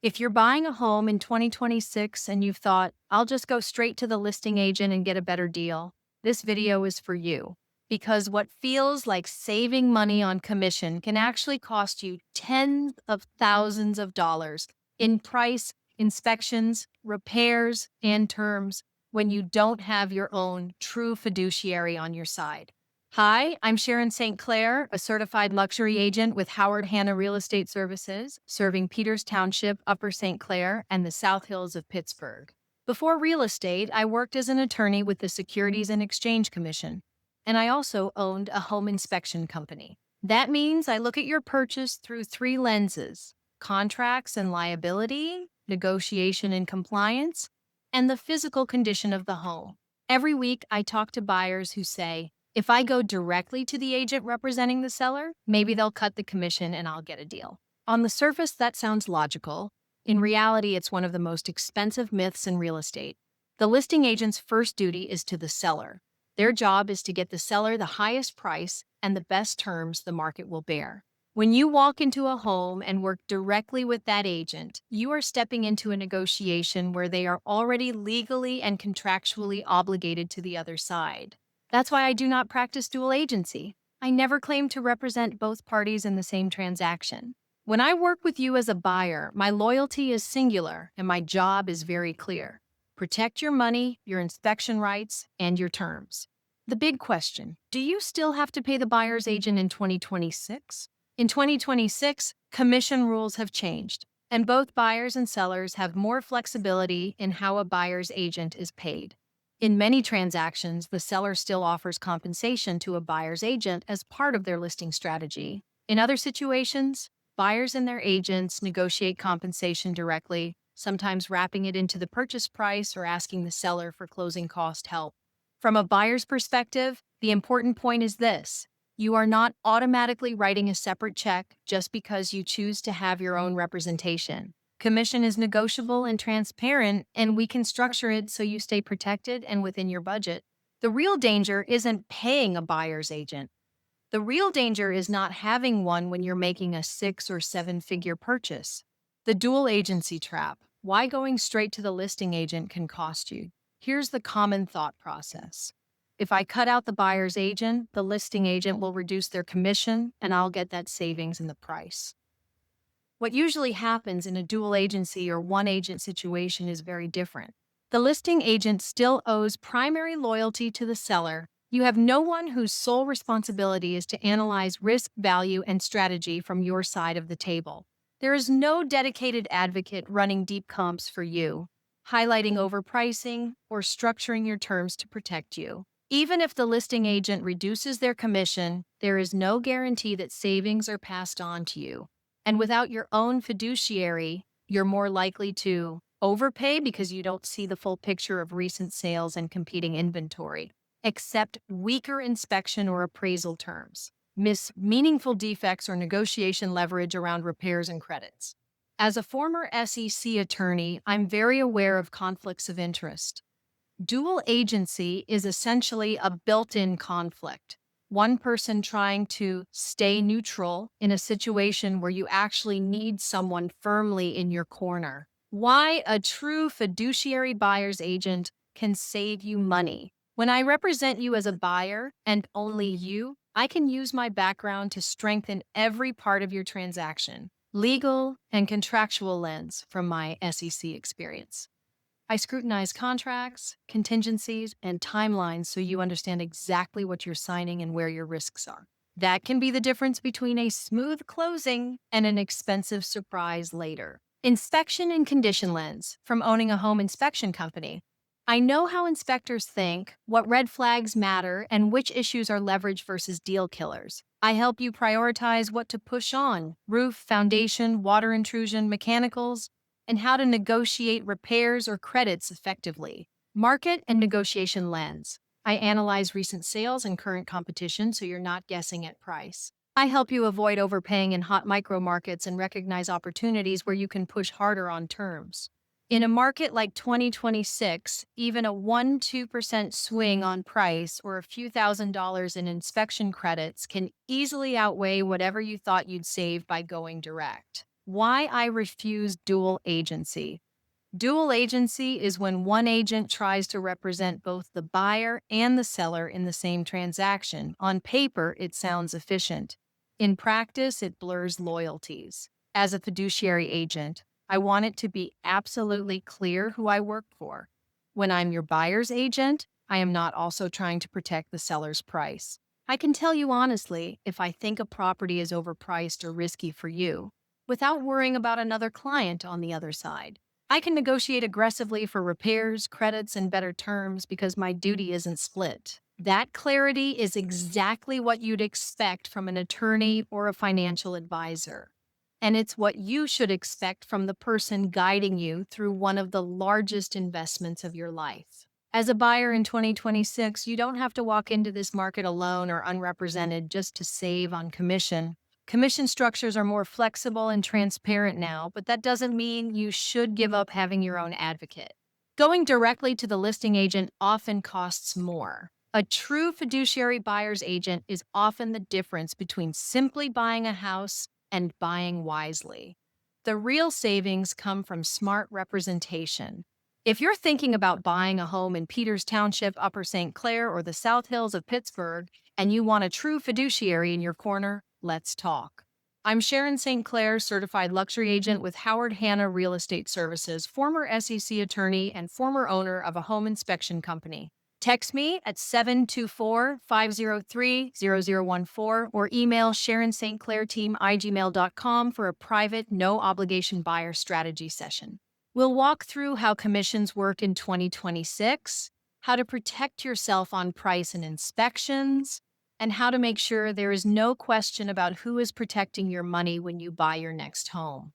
If you're buying a home in 2026 and you've thought, I'll just go straight to the listing agent and get a better deal, this video is for you. Because what feels like saving money on commission can actually cost you tens of thousands of dollars in price, inspections, repairs, and terms when you don't have your own true fiduciary on your side. Hi, I'm Sharon St. Clair, a certified luxury agent with Howard Hanna Real Estate Services, serving Peters Township, Upper St. Clair, and the South Hills of Pittsburgh. Before real estate, I worked as an attorney with the Securities and Exchange Commission, and I also owned a home inspection company. That means I look at your purchase through three lenses: contracts and liability, negotiation and compliance, and the physical condition of the home. Every week, I talk to buyers who say, if I go directly to the agent representing the seller, maybe they'll cut the commission and I'll get a deal. On the surface, that sounds logical. In reality, it's one of the most expensive myths in real estate. The listing agent's first duty is to the seller. Their job is to get the seller the highest price and the best terms the market will bear. When you walk into a home and work directly with that agent, you are stepping into a negotiation where they are already legally and contractually obligated to the other side. That's why I do not practice dual agency. I never claim to represent both parties in the same transaction. When I work with you as a buyer, my loyalty is singular and my job is very clear. Protect your money, your inspection rights, and your terms. The big question: do you still have to pay the buyer's agent in 2026? In 2026, commission rules have changed, and both buyers and sellers have more flexibility in how a buyer's agent is paid. In many transactions, the seller still offers compensation to a buyer's agent as part of their listing strategy. In other situations, buyers and their agents negotiate compensation directly, sometimes wrapping it into the purchase price or asking the seller for closing cost help. From a buyer's perspective, the important point is this: you are not automatically writing a separate check just because you choose to have your own representation. Commission is negotiable and transparent, and we can structure it so you stay protected and within your budget. The real danger isn't paying a buyer's agent. The real danger is not having one when you're making a 6 or 7 figure purchase. The dual agency trap: why going straight to the listing agent can cost you. Here's the common thought process. If I cut out the buyer's agent, the listing agent will reduce their commission, and I'll get that savings in the price. What usually happens in a dual agency or one agent situation is very different. The listing agent still owes primary loyalty to the seller. You have no one whose sole responsibility is to analyze risk, value, and strategy from your side of the table. There is no dedicated advocate running deep comps for you, highlighting overpricing, or structuring your terms to protect you. Even if the listing agent reduces their commission, there is no guarantee that savings are passed on to you. And without your own fiduciary, you're more likely to overpay because you don't see the full picture of recent sales and competing inventory, accept weaker inspection or appraisal terms, miss meaningful defects or negotiation leverage around repairs and credits. As a former SEC attorney, I'm very aware of conflicts of interest. Dual agency is essentially a built-in conflict. One person trying to stay neutral in a situation where you actually need someone firmly in your corner. Why a true fiduciary buyer's agent can save you money. When I represent you as a buyer, and only you, I can use my background to strengthen every part of your transaction, legal and contractual lens from my SEC experience. I scrutinize contracts, contingencies, and timelines so you understand exactly what you're signing and where your risks are. That can be the difference between a smooth closing and an expensive surprise later. Inspection and condition lens from owning a home inspection company. I know how inspectors think, what red flags matter, and which issues are leverage versus deal killers. I help you prioritize what to push on: roof, foundation, water intrusion, mechanicals, and how to negotiate repairs or credits effectively. Market and negotiation lens. I analyze recent sales and current competition so you're not guessing at price. I help you avoid overpaying in hot micro markets and recognize opportunities where you can push harder on terms. In a market like 2026, even a 1-2% swing on price or a few $1,000s in inspection credits can easily outweigh whatever you thought you'd save by going direct. Why I refuse dual agency. Dual agency is when one agent tries to represent both the buyer and the seller in the same transaction. On paper, it sounds efficient. In practice, it blurs loyalties. As a fiduciary agent, I want it to be absolutely clear who I work for. When I'm your buyer's agent, I am not also trying to protect the seller's price. I can tell you honestly if I think a property is overpriced or risky for you, without worrying about another client on the other side. I can negotiate aggressively for repairs, credits, and better terms because my duty isn't split. That clarity is exactly what you'd expect from an attorney or a financial advisor. And it's what you should expect from the person guiding you through one of the largest investments of your life. As a buyer in 2026, you don't have to walk into this market alone or unrepresented just to save on commission. Commission structures are more flexible and transparent now, but that doesn't mean you should give up having your own advocate. Going directly to the listing agent often costs more. A true fiduciary buyer's agent is often the difference between simply buying a house and buying wisely. The real savings come from smart representation. If you're thinking about buying a home in Peters Township, Upper St. Clair, or the South Hills of Pittsburgh, and you want a true fiduciary in your corner, let's talk. I'm Sharon St. Clair, certified luxury agent with Howard Hanna Real Estate Services, former SEC attorney and former owner of a home inspection company. Text me at 724-503-0014 or email SharonSt.ClairTeam@gmail.com for a private, no-obligation buyer strategy session. We'll walk through how commissions work in 2026, how to protect yourself on price and inspections, and how to make sure there is no question about who is protecting your money when you buy your next home.